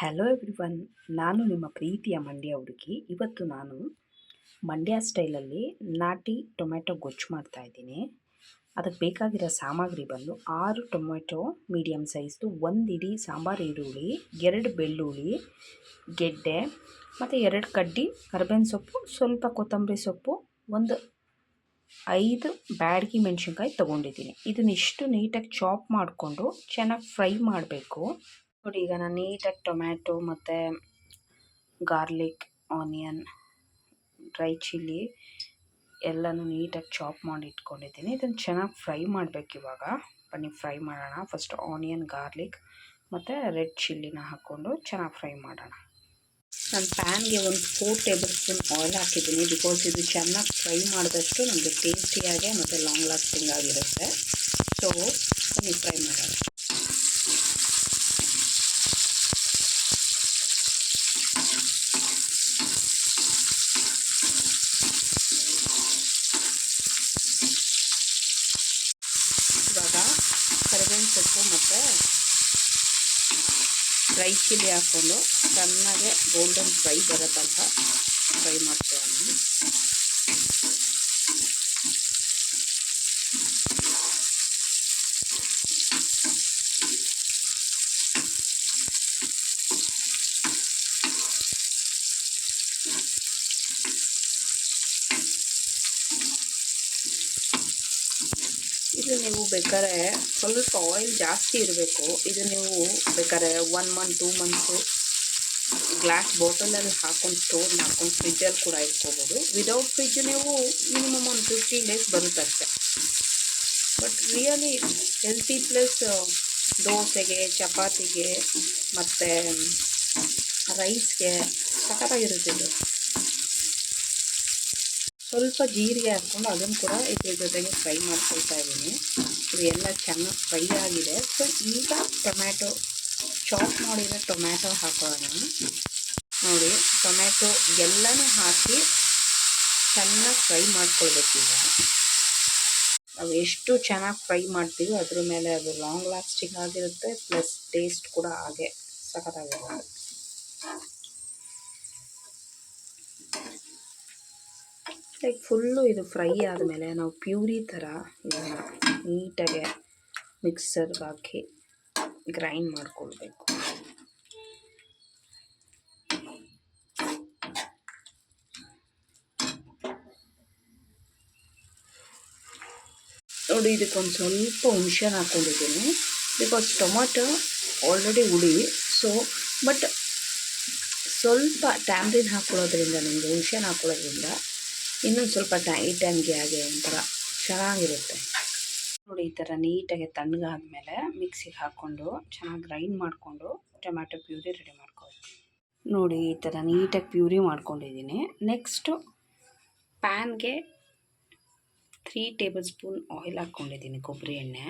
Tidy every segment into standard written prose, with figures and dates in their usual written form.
Hello everyone, ನಾನು ನಿಮ್ಮ ಪ್ರೀತಿಯ ಮಂಡ್ಯ ಹುಡುಗಿ. ಇವತ್ತು ನಾನು ಮಂಡ್ಯ ಸ್ಟೈಲಲ್ಲಿ ನಾಟಿ ಟೊಮೆಟೊ ಗೊಜ್ಜು ಮಾಡ್ತಾಯಿದ್ದೀನಿ. ಅದಕ್ಕೆ ಬೇಕಾಗಿರೋ ಸಾಮಗ್ರಿ ಬಂದು 6 ಟೊಮೆಟೊ ಮೀಡಿಯಮ್ ಸೈಜ್ದು, 1 ಇಡೀ ಸಾಂಬಾರು ಈರುಳ್ಳಿ, 2 ಬೆಳ್ಳುಳ್ಳಿ ಗೆಡ್ಡೆ ಮತ್ತು 2 ಕಡ್ಡಿ ಕರಿಬೇವಿನ ಸೊಪ್ಪು, ಸ್ವಲ್ಪ ಕೊತ್ತಂಬರಿ ಸೊಪ್ಪು, ಒಂದು 5 ಬ್ಯಾಡಗಿ ಮೆಣಸಿನ್ಕಾಯಿ ತೊಗೊಂಡಿದ್ದೀನಿ. ಇದನ್ನಿಷ್ಟು ನೀಟಾಗಿ ಚಾಪ್ ಮಾಡಿಕೊಂಡು ಚೆನ್ನಾಗಿ ಫ್ರೈ ಮಾಡಬೇಕು. ನೋಡಿ, ಈಗ ನಾನು ನೀಟಾಗಿ ಟೊಮ್ಯಾಟೊ ಮತ್ತು ಗಾರ್ಲಿಕ್, ಆನಿಯನ್, ಡ್ರೈ ಚಿಲ್ಲಿ ಎಲ್ಲನೂ ನೀಟಾಗಿ ಚಾಪ್ ಮಾಡಿ ಇಟ್ಕೊಂಡಿದ್ದೀನಿ. ಇದನ್ನು ಚೆನ್ನಾಗಿ ಫ್ರೈ ಮಾಡಬೇಕು. ಇವಾಗ ಬನ್ನಿ ಫ್ರೈ ಮಾಡೋಣ. ಫಸ್ಟ್ ಆನಿಯನ್, ಗಾರ್ಲಿಕ್ ಮತ್ತು ರೆಡ್ ಚಿಲ್ಲಿನ ಹಾಕ್ಕೊಂಡು ಚೆನ್ನಾಗಿ ಫ್ರೈ ಮಾಡೋಣ. ನಾನು ಪ್ಯಾನ್ಗೆ ಒಂದು 4 ಟೇಬಲ್ ಸ್ಪೂನ್ ಆಯಿಲ್ ಹಾಕಿದ್ದೀನಿ. ಬಿಕಾಸ್ ಇದು ಚೆನ್ನಾಗಿ ಫ್ರೈ ಮಾಡಿದಷ್ಟು ನಮಗೆ ಟೇಸ್ಟಿಯಾಗೆ ಮತ್ತು ಲಾಂಗ್ ಲಾಸ್ಟಿಂಗ್ ಆಗಿರುತ್ತೆ. ಸೊ ಬನ್ನಿ ಫ್ರೈ ಮಾಡೋಣ. ಇವಾಗ ಕರಿಬೇವಿನ ಸೊಪ್ಪು ಮತ್ತು ಡ್ರೈ ಚಿಲ್ಲಿ ಹಾಕ್ಕೊಂಡು ಚೆನ್ನಾಗೆ ಗೋಲ್ಡನ್ ಫ್ರೈ ಬರೋ ತನಕ ಫ್ರೈ ಮಾಡ್ಕೊಳ್ಳೋಣ. ಇದು ನೀವು ಬೇಕಾದ್ರೆ ಸ್ವಲ್ಪ ಆಯಿಲ್ ಜಾಸ್ತಿ ಇರಬೇಕು. ಇದು ನೀವು ಬೇಕಾದ್ರೆ 1 ಮಂತ್ 2 ಮಂತ್ಸು ಗ್ಲಾಸ್ ಬಾಟಲಲ್ಲಿ ಹಾಕ್ಕೊಂಡು ಸ್ಟೋರ್ ಮಾಡ್ಕೊಂಡು ಫ್ರಿಜ್ಜಲ್ಲಿ ಕೂಡ ಇಟ್ಕೋಬೋದು. ವಿದೌಟ್ ಫ್ರಿಜ್ ನೀವು ಮಿನಿಮಮ್ ಒಂದು 15 ಡೇಸ್ ಬರುತ್ತಷ್ಟೆ. ಬಟ್ ರಿಯಲಿ ಹೆಲ್ತಿ ಪ್ಲಸ್ ದೋಸೆಗೆ, ಚಪಾತಿಗೆ ಮತ್ತು ರೈಸ್ಗೆ ಸಖತ್ತಾಗಿರುತ್ತಿದ್ದು. ಸ್ವಲ್ಪ ಜೀರಿಗೆ ಹಾಕ್ಕೊಂಡು ಅದನ್ನು ಕೂಡ ಇದ್ರ ಜೊತೆಗೆ ಫ್ರೈ ಮಾಡ್ಕೊಳ್ತಾ ಇದ್ದೀನಿ. ಇದು ಎಲ್ಲ ಚೆನ್ನಾಗಿ ಫ್ರೈ ಆಗಿದೆ. ಸೊ ಈಗ ಟೊಮ್ಯಾಟೊ, ಚಾಪ್ ಮಾಡಿರೋ ಟೊಮ್ಯಾಟೊ ಹಾಕೋಣ. ನೋಡಿ, ಟೊಮ್ಯಾಟೊ ಎಲ್ಲನೂ ಹಾಕಿ ಚೆನ್ನಾಗಿ ಫ್ರೈ ಮಾಡ್ಕೊಳ್ಬೇಕೀಗ. ನಾವು ಎಷ್ಟು ಚೆನ್ನಾಗಿ ಫ್ರೈ ಮಾಡ್ತೀವಿ ಅದ್ರ ಮೇಲೆ ಅದು ಲಾಂಗ್ ಲಾಸ್ಟಿಂಗ್ ಆಗಿರುತ್ತೆ, ಪ್ಲಸ್ ಟೇಸ್ಟ್ ಕೂಡ ಹಾಗೆ ಸಖತ್ತಾಗಿರುತ್ತೆ. ಲೈಕ್ ಫುಲ್ಲು ಇದು ಫ್ರೈ ಆದಮೇಲೆ ನಾವು ಪ್ಯೂರಿ ಥರ ಇದನ್ನು ನೀಟಾಗಿ ಮಿಕ್ಸರ್ಗೆ ಹಾಕಿ ಗ್ರೈಂಡ್ ಮಾಡ್ಕೊಳ್ಬೇಕು. ನೋಡಿ, ಇದಕ್ಕೊಂದು ಸ್ವಲ್ಪ ಹುಣಸೆಹಣ್ಣು ಹಾಕ್ಕೊಂಡಿದ್ದೀನಿ. ಬಿಕಾಸ್ ಟೊಮೊಟೊ ಆಲ್ರೆಡಿ ಹುಳಿ. ಸೊ ಬಟ್ ಸ್ವಲ್ಪ ಟ್ಯಾಮ್ರಿನ್ ಹಾಕ್ಕೊಳ್ಳೋದ್ರಿಂದ, ನಿಮಗೆ ಹುಣಸೆಹಣ್ಣು ಹಾಕ್ಕೊಳ್ಳೋದ್ರಿಂದ ಇನ್ನೊಂದು ಸ್ವಲ್ಪ ಟೈಟಾಗಿ ಹಾಗೆ ಒಂಥರ ಚೆನ್ನಾಗಿರುತ್ತೆ. ನೋಡಿ, ಈ ಥರ ನೀಟಾಗಿ ತಣ್ಣಗಾದ್ಮೇಲೆ ಮಿಕ್ಸಿಗೆ ಹಾಕ್ಕೊಂಡು ಚೆನ್ನಾಗಿ ಗ್ರೈಂಡ್ ಮಾಡಿಕೊಂಡು ಟೊಮ್ಯಾಟೊ ಪ್ಯೂರಿ ರೆಡಿ ಮಾಡ್ಕೊಳ್ತೀನಿ. ನೋಡಿ, ಈ ಥರ ನೀಟಾಗಿ ಪ್ಯೂರಿ ಮಾಡ್ಕೊಂಡಿದ್ದೀನಿ. ನೆಕ್ಸ್ಟು ಪ್ಯಾನ್ಗೆ 3 ಟೇಬಲ್ ಸ್ಪೂನ್ ಆಯಿಲ್ ಹಾಕ್ಕೊಂಡಿದ್ದೀನಿ, ಕೊಬ್ಬರಿ ಎಣ್ಣೆ.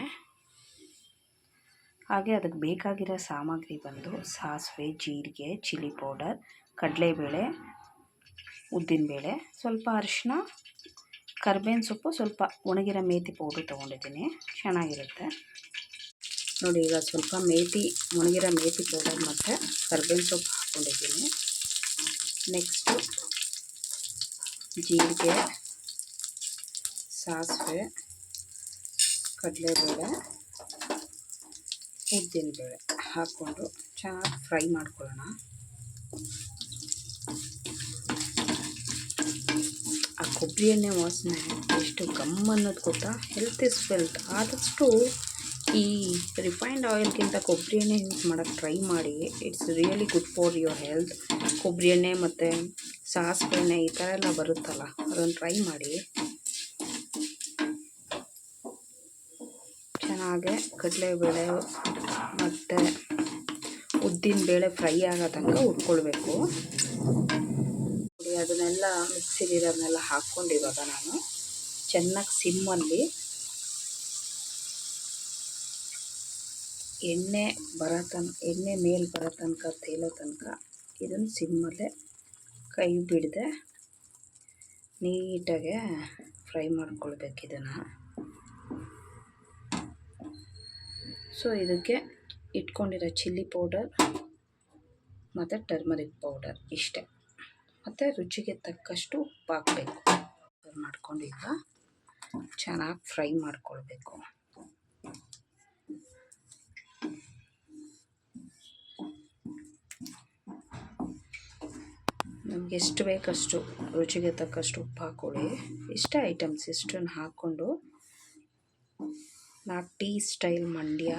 ಹಾಗೆ ಅದಕ್ಕೆ ಬೇಕಾಗಿರೋ ಸಾಮಗ್ರಿ ಬಂದು ಸಾಸಿವೆ, ಜೀರಿಗೆ, ಚಿಲ್ಲಿ ಪೌಡರ್, ಕಡಲೆಬೇಳೆ, ಉದ್ದಿನಬೇಳೆ, ಸ್ವಲ್ಪ ಅರಿಶಿನ, ಕರಿಬೇವಿನ ಸೊಪ್ಪು, ಸ್ವಲ್ಪ ಒಣಗಿರೋ ಮೇಥಿ ಪೌಡ್ರ್ ತೊಗೊಂಡಿದ್ದೀನಿ. ಚೆನ್ನಾಗಿರುತ್ತೆ. ನೋಡಿ, ಈಗ ಸ್ವಲ್ಪ ಒಣಗಿರೋ ಮೇಥಿ ಪೌಡರ್ ಮತ್ತು ಕರಿಬೇವಿನ ಸೊಪ್ಪು ಹಾಕ್ಕೊಂಡಿದ್ದೀನಿ. ನೆಕ್ಸ್ಟು ಜೀರಿಗೆ, ಸಾಸಿವೆ, ಕಡಲೆಬೇಳೆ, ಉದ್ದಿನಬೇಳೆ ಹಾಕ್ಕೊಂಡು ಚೆನ್ನಾಗಿ ಫ್ರೈ ಮಾಡ್ಕೊಳ್ಳೋಣ. ಆ ಕೊಬ್ಬರಿ ಎಣ್ಣೆ ವಾಸನೆ ಎಷ್ಟು ಗಮ್ ಅನ್ನೋದು ಗೊತ್ತಾ? Health is wealth. ಆದಷ್ಟು ಈ ರಿಫೈನ್ಡ್ ಆಯಿಲ್ಗಿಂತ ಕೊಬ್ಬರಿ ಎಣ್ಣೆ ಯೂಸ್ ಮಾಡೋಕ್ಕೆ ಟ್ರೈ ಮಾಡಿ. It's really good for your health. ಕೊಬ್ಬರಿ ಎಣ್ಣೆ ಮತ್ತು ಸಾಸಿವೆ ಎಣ್ಣೆ ಈ ಥರ ಎಲ್ಲ ಬರುತ್ತಲ್ಲ, ಅದನ್ನು ಟ್ರೈ ಮಾಡಿ. ಚೆನ್ನಾಗೆ ಕಡಲೆಬೇಳೆ ಮತ್ತು ಉದ್ದಿನಬೇಳೆ ಫ್ರೈ ಆಗೋ ತನಕ ಹುರ್ಕೊಳ್ಬೇಕು. ನೋಡಿ, ಅದನ್ನೆಲ್ಲ ಮಿಕ್ಸಿಲಿರೋದನ್ನೆಲ್ಲ ಹಾಕ್ಕೊಂಡು ಇವಾಗ ನಾನು ಚೆನ್ನಾಗಿ ಸಿಮ್ಮಲ್ಲಿ ಎಣ್ಣೆ ಮೇಲೆ ಬರೋ ತನಕ, ತೇಲೋ ತನಕ ಇದನ್ನು ಸಿಮ್ಮಲ್ಲೇ ಕೈ ಬಿಡದೆ ನೀಟಾಗೆ ಫ್ರೈ ಮಾಡ್ಕೊಳ್ಬೇಕು ಇದನ್ನು. ಸೊ ಇದಕ್ಕೆ ಇಟ್ಕೊಂಡಿರೋ ಚಿಲ್ಲಿ ಪೌಡರ್, ಮತ್ತು ಟರ್ಮರಿಕ್ ಪೌಡರ್ ಇಷ್ಟೇ. ಮತ್ತು ರುಚಿಗೆ ತಕ್ಕಷ್ಟು ಉಪ್ಪು ಹಾಕಬೇಕು. ಮಾಡ್ಕೊಂಡು ಈಗ ಚೆನ್ನಾಗಿ ಫ್ರೈ ಮಾಡ್ಕೊಳ್ಬೇಕು. ನಮ್ಗೆ ಎಷ್ಟು ಬೇಕಷ್ಟು ರುಚಿಗೆ ತಕ್ಕಷ್ಟು ಉಪ್ಪು ಹಾಕ್ಕೊಳ್ಳಿ. ಇಷ್ಟ ಐಟಮ್ಸ್ ಇಷ್ಟನ್ನು ಹಾಕ್ಕೊಂಡು 4 ಟೀ ಸ್ಟೈಲ್ ಮಂಡ್ಯ